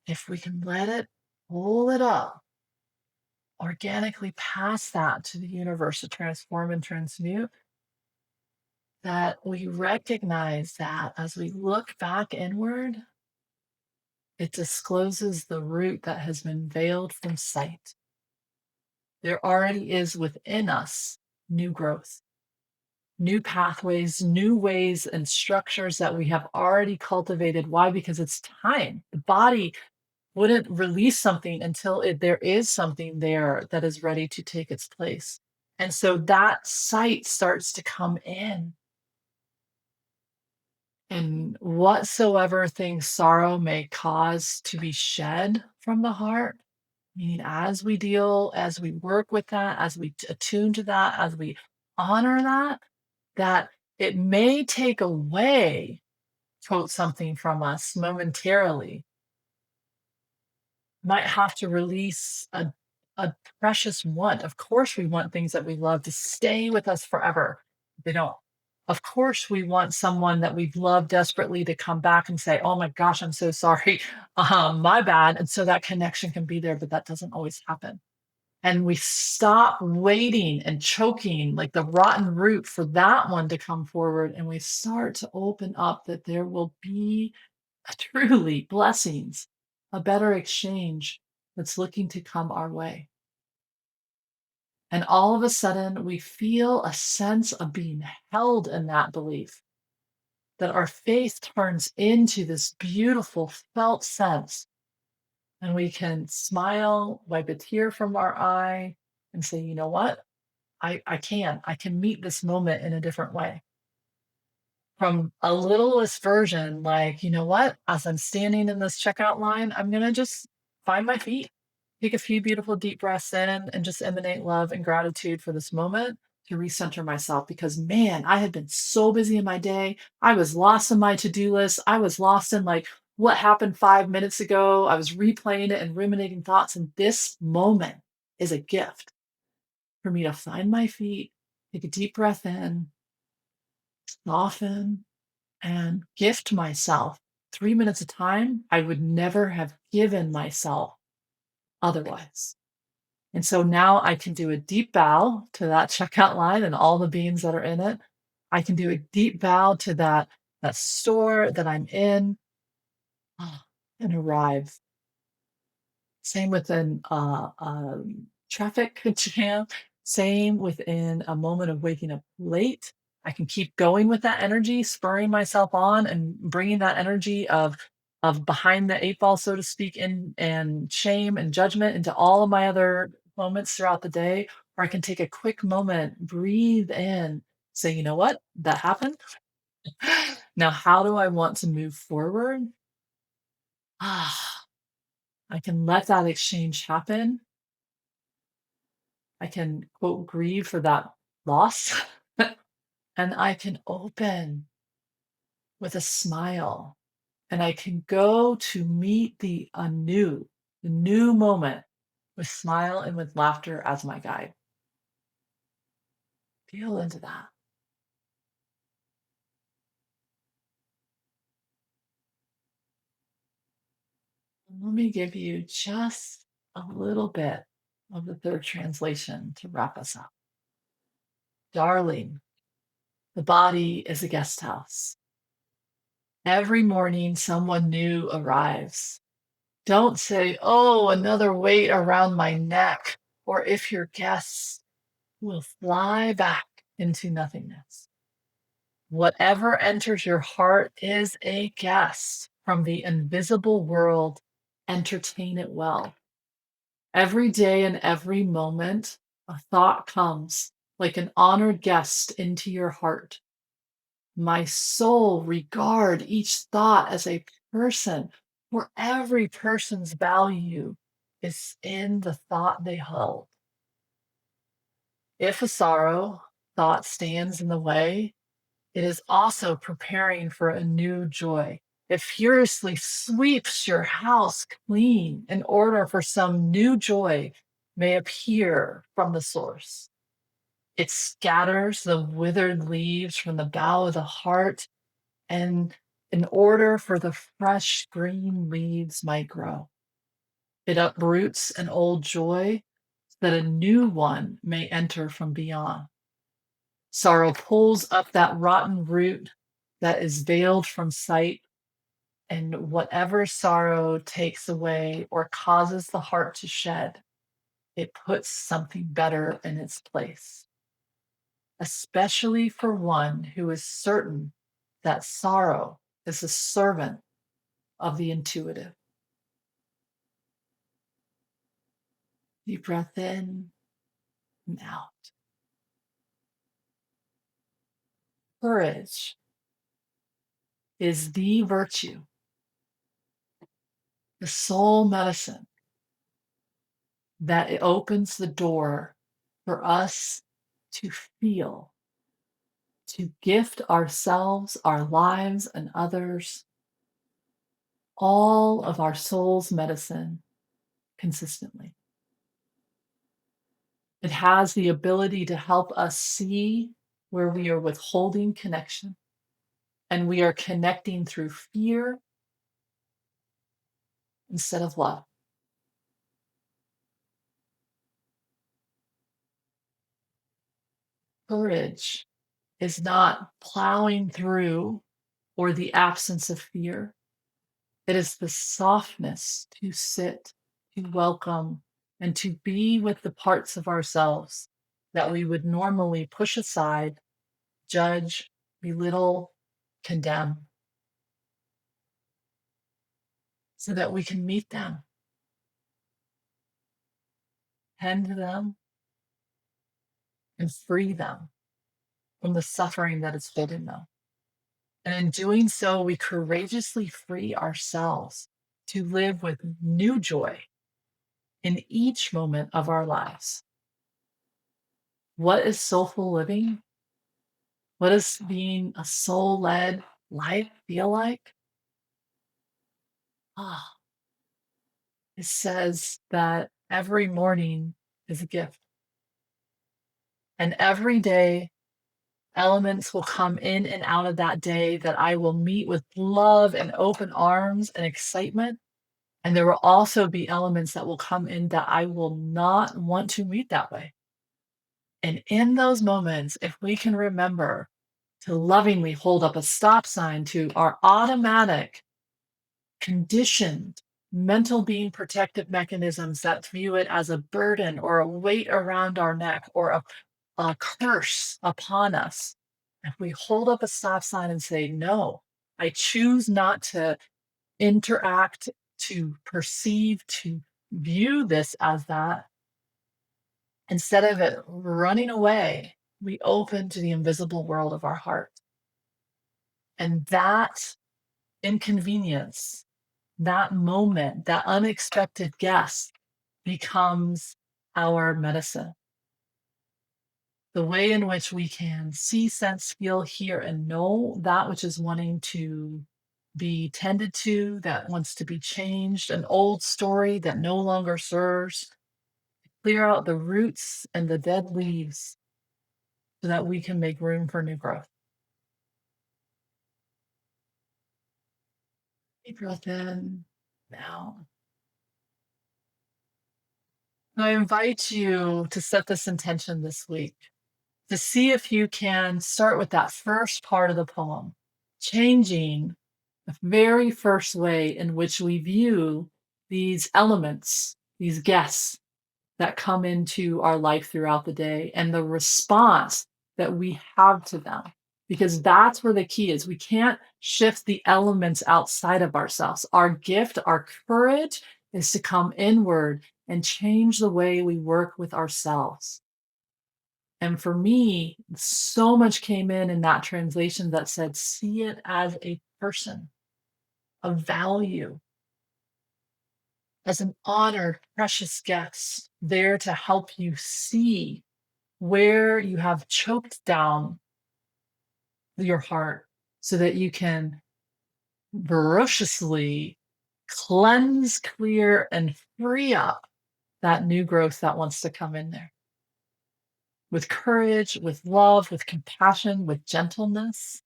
If we can let it pull it up, organically pass that to the universe to transform and transmute, that we recognize that as we look back inward, it discloses the root that has been veiled from sight. There already is within us new growth. new pathways, new ways and structures that we have already cultivated. Why? Because it's time. The body wouldn't release something until there is something there that is ready to take its place. And so that sight starts to come in. And whatsoever things sorrow may cause to be shed from the heart, meaning as we work with that, as we attune to that, as we honor that, that it may take away, quote, something from us momentarily, might have to release a precious want. Of course, we want things that we love to stay with us forever. They don't. Of course, we want someone that we've loved desperately to come back and say, "Oh my gosh, I'm so sorry, my bad," and so that connection can be there, but that doesn't always happen. And we stop waiting and choking like the rotten root for that one to come forward, and we start to open up that there will be truly blessings, a better exchange that's looking to come our way. And all of a sudden, we feel a sense of being held in that belief, that our faith turns into this beautiful felt sense. And we can smile, wipe a tear from our eye, and say, you know what? I can meet this moment in a different way. From a littlest version, like, you know what? As I'm standing in this checkout line, I'm going to just find my feet, take a few beautiful deep breaths in, and just emanate love and gratitude for this moment to recenter myself. Because man, I had been so busy in my day. I was lost in my to do list. I was lost in like what happened 5 minutes ago. I was replaying it and ruminating thoughts. And this moment is a gift for me to find my feet, take a deep breath in, soften, and gift myself 3 minutes of time I would never have given myself otherwise. And so now I can do a deep bow to that checkout line and all the beings that are in it. I can do a deep bow to that store that I'm in, and arrive. Same within traffic jam. Same within a moment of waking up late. I can keep going with that energy, spurring myself on, and bringing that energy of behind the eight ball, so to speak, in and shame and judgment into all of my other moments throughout the day. Or I can take a quick moment, breathe in, say, you know what, that happened. Now, how do I want to move forward? Ah, I can let that exchange happen. I can, quote, grieve for that loss, and I can open with a smile, and I can go to meet the new moment with smile and with laughter as my guide. Feel into that. Let me give you just a little bit of the third translation to wrap us up. Darling, the body is a guest house. Every morning, someone new arrives. Don't say, "Oh, another weight around my neck," or if your guests will fly back into nothingness. Whatever enters your heart is a guest from the invisible world. Entertain it well. Every day and every moment, a thought comes like an honored guest into your heart. My soul, regard each thought as a person, for every person's value is in the thought they hold. If a sorrow thought stands in the way, it is also preparing for a new joy. It furiously sweeps your house clean in order for some new joy may appear from the source. It scatters the withered leaves from the bough of the heart, and in order for the fresh green leaves might grow. It uproots an old joy so that a new one may enter from beyond. Sorrow pulls up that rotten root that is veiled from sight, and whatever sorrow takes away or causes the heart to shed, it puts something better in its place. especially for one who is certain that sorrow is a servant of the intuitive. Deep breath in and out. Courage is the virtue, the soul medicine that it opens the door for us to feel, to gift ourselves, our lives, and others all of our soul's medicine consistently. It has the ability to help us see where we are withholding connection and we are connecting through fear instead of love. Courage is not plowing through or the absence of fear. It is the softness to sit, to welcome, and to be with the parts of ourselves that we would normally push aside, judge, belittle, condemn, so that we can meet them, tend to them, and free them from the suffering that is holding them. And in doing so, we courageously free ourselves to live with new joy in each moment of our lives. What is soulful living? What does being a soul-led life feel like? Ah, it says that every morning is a gift. And every day, elements will come in and out of that day that I will meet with love and open arms and excitement. And there will also be elements that will come in that I will not want to meet that way. And in those moments, if we can remember to lovingly hold up a stop sign to our automatic, conditioned mental being protective mechanisms that view it as a burden or a weight around our neck or a curse upon us, if we hold up a stop sign and say, no, I choose not to interact, to perceive, to view this as that, instead of it running away, we open to the invisible world of our heart. And that inconvenience, that moment, that unexpected guest becomes our medicine. The way in which we can see, sense, feel, hear, and know that which is wanting to be tended to, that wants to be changed, an old story that no longer serves. Clear out the roots and the dead leaves so that we can make room for new growth. Deep breath in, out. I invite you to set this intention this week, to see if you can start with that first part of the poem, changing the very first way in which we view these elements, these guests that come into our life throughout the day, and the response that we have to them. Because that's where the key is. We can't shift the elements outside of ourselves. Our gift, our courage is to come inward and change the way we work with ourselves. And for me, so much came in that translation that said, see it as a person, a value, as an honored, precious guest there to help you see where you have choked down your heart so that you can voraciously cleanse, clear, and free up that new growth that wants to come in there. With courage, with love, with compassion, with gentleness,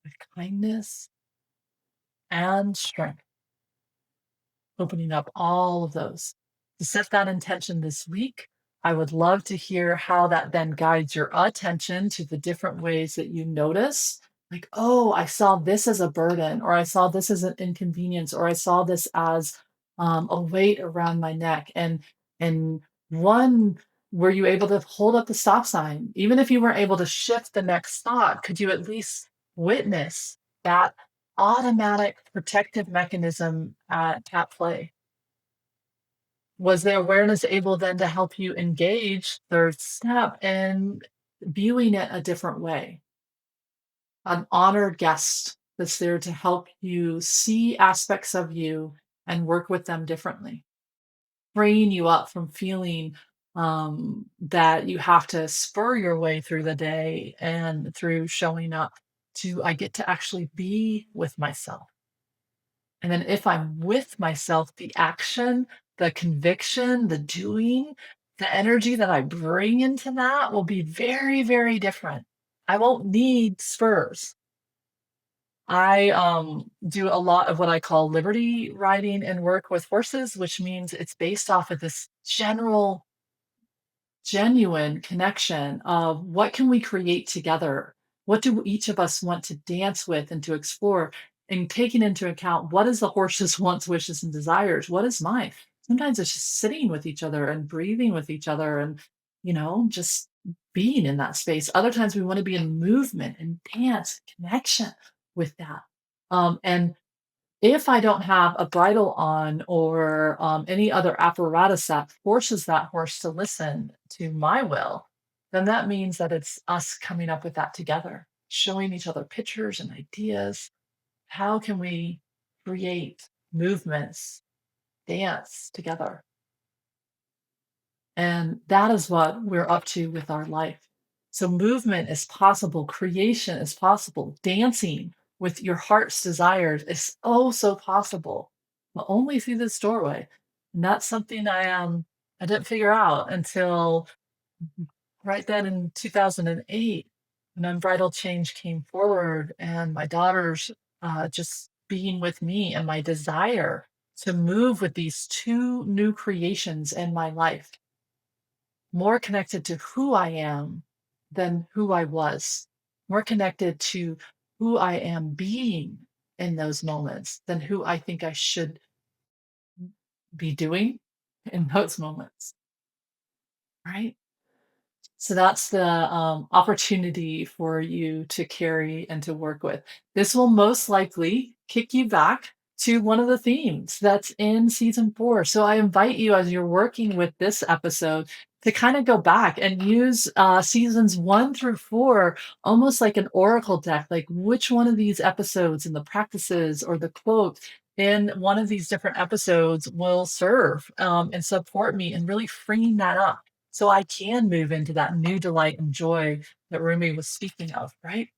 with kindness, and strength. Opening up all of those. To set that intention this week, I would love to hear how that then guides your attention to the different ways that you notice, like, oh, I saw this as a burden, or I saw this as an inconvenience, or I saw this as a weight around my neck. And one Were you able to hold up the stop sign? Even if you weren't able to shift the next thought, could you at least witness that automatic protective mechanism at play? Was the awareness able then to help you engage third step and viewing it a different way? An honored guest that's there to help you see aspects of you and work with them differently, freeing you up from feeling that you have to spur your way through the day and through showing up to, I get to actually be with myself. And then if I'm with myself, the action, the conviction, the doing, the energy that I bring into that will be very, very different. I won't need spurs. I do a lot of what I call liberty riding and work with horses, which means it's based off of this general genuine connection of what can we create together? What do each of us want to dance with and to explore? And taking into account what is the horse's wants, wishes, and desires? What is mine? Sometimes it's just sitting with each other and breathing with each other and, just being in that space. Other times we want to be in movement and dance, connection with that. And if I don't have a bridle on or any other apparatus that forces that horse to listen to my will, then that means that it's us coming up with that together, showing each other pictures and ideas. How can we create movements, dance together? And that is what we're up to with our life. So movement is possible, creation is possible, dancing with your heart's desires is oh so possible, but only through this doorway. And that's something I didn't figure out until right then in 2008 when Unbridled Change came forward and my daughters just being with me and my desire to move with these two new creations in my life, more connected to who I am than who I was, more connected to who I am being in those moments than who I think I should be doing in those moments, right? So that's the opportunity for you to carry and to work with. This will most likely kick you back to one of the themes that's in season 4. So I invite you as you're working with this episode to kind of go back and use seasons 1 through 4 almost like an oracle deck, like which one of these episodes and the practices or the quote in one of these different episodes will serve and support me and really freeing that up so I can move into that new delight and joy that Rumi was speaking of, right?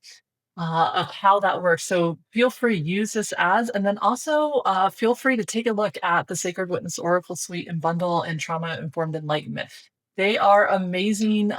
Of how that works. So feel free to use this as, and then also feel free to take a look at the Sacred Witness Oracle Suite and Bundle and Trauma Informed Enlightenment. They are amazing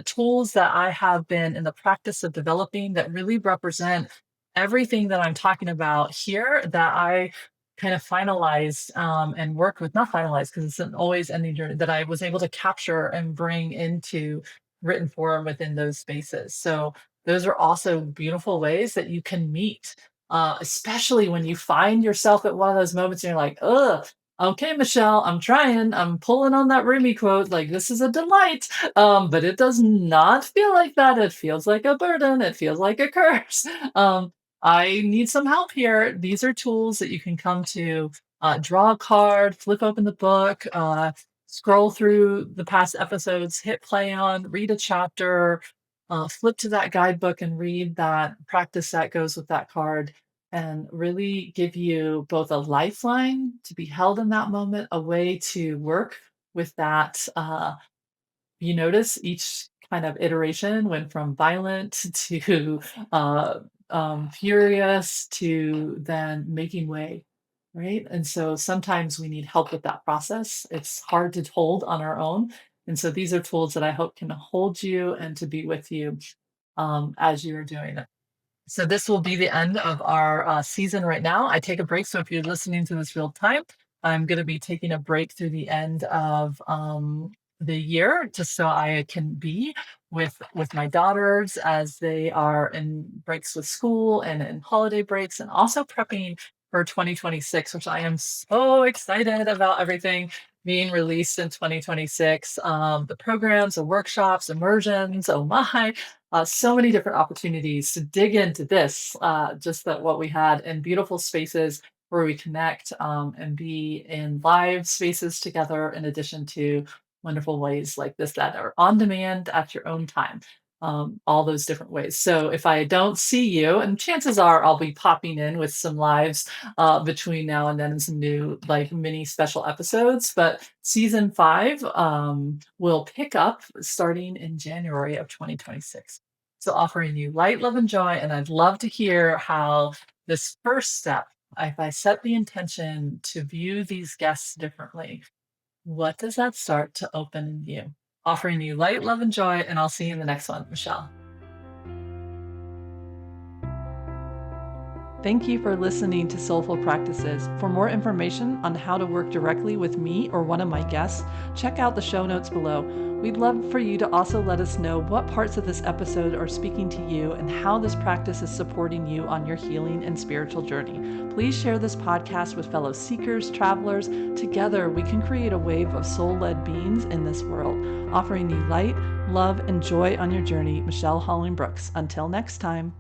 tools that I have been in the practice of developing that really represent everything that I'm talking about here that I kind of finalized and worked with, not finalized because it's an always ending journey that I was able to capture and bring into written form within those spaces. So those are also beautiful ways that you can meet, especially when you find yourself at one of those moments and you're like, ugh, okay, Michelle, I'm trying, I'm pulling on that Rumi quote, like this is a delight, but it does not feel like that. It feels like a burden. It feels like a curse. I need some help here. These are tools that you can come to, draw a card, flip open the book, scroll through the past episodes, hit play on, read a chapter, flip to that guidebook and read that practice that goes with that card and really give you both a lifeline to be held in that moment, a way to work with that. You notice each kind of iteration went from violent to uh, furious to then making way, right? And so sometimes we need help with that process. It's hard to hold on our own. And so these are tools that I hope can hold you and to be with you as you're doing it. So this will be the end of our season right now. I take a break. So if you're listening to this real time, I'm going to be taking a break through the end of the year, just so I can be with my daughters as they are in breaks with school and in holiday breaks, and also prepping for 2026, which I am so excited about everything being released in 2026. The programs, the workshops, immersions, oh my, so many different opportunities to dig into this, just that what we had in beautiful spaces where we connect and be in live spaces together, in addition to wonderful ways like this that are on demand at your own time. All those different ways. So if I don't see you, and chances are I'll be popping in with some lives between now and then, and some new like mini special episodes. But season 5 will pick up starting in January of 2026. So offering you light, love, and joy. And I'd love to hear how this first step, if I set the intention to view these guests differently, what does that start to open in you? Offering you light, love, and joy, and I'll see you in the next one, Michelle. Thank you for listening to Soulful Practices. For more information on how to work directly with me or one of my guests, check out the show notes below. We'd love for you to also let us know what parts of this episode are speaking to you and how this practice is supporting you on your healing and spiritual journey. Please share this podcast with fellow seekers, travelers. Together, we can create a wave of soul-led beings in this world, offering you light, love, and joy on your journey. Michelle Holling-Brooks. Until next time.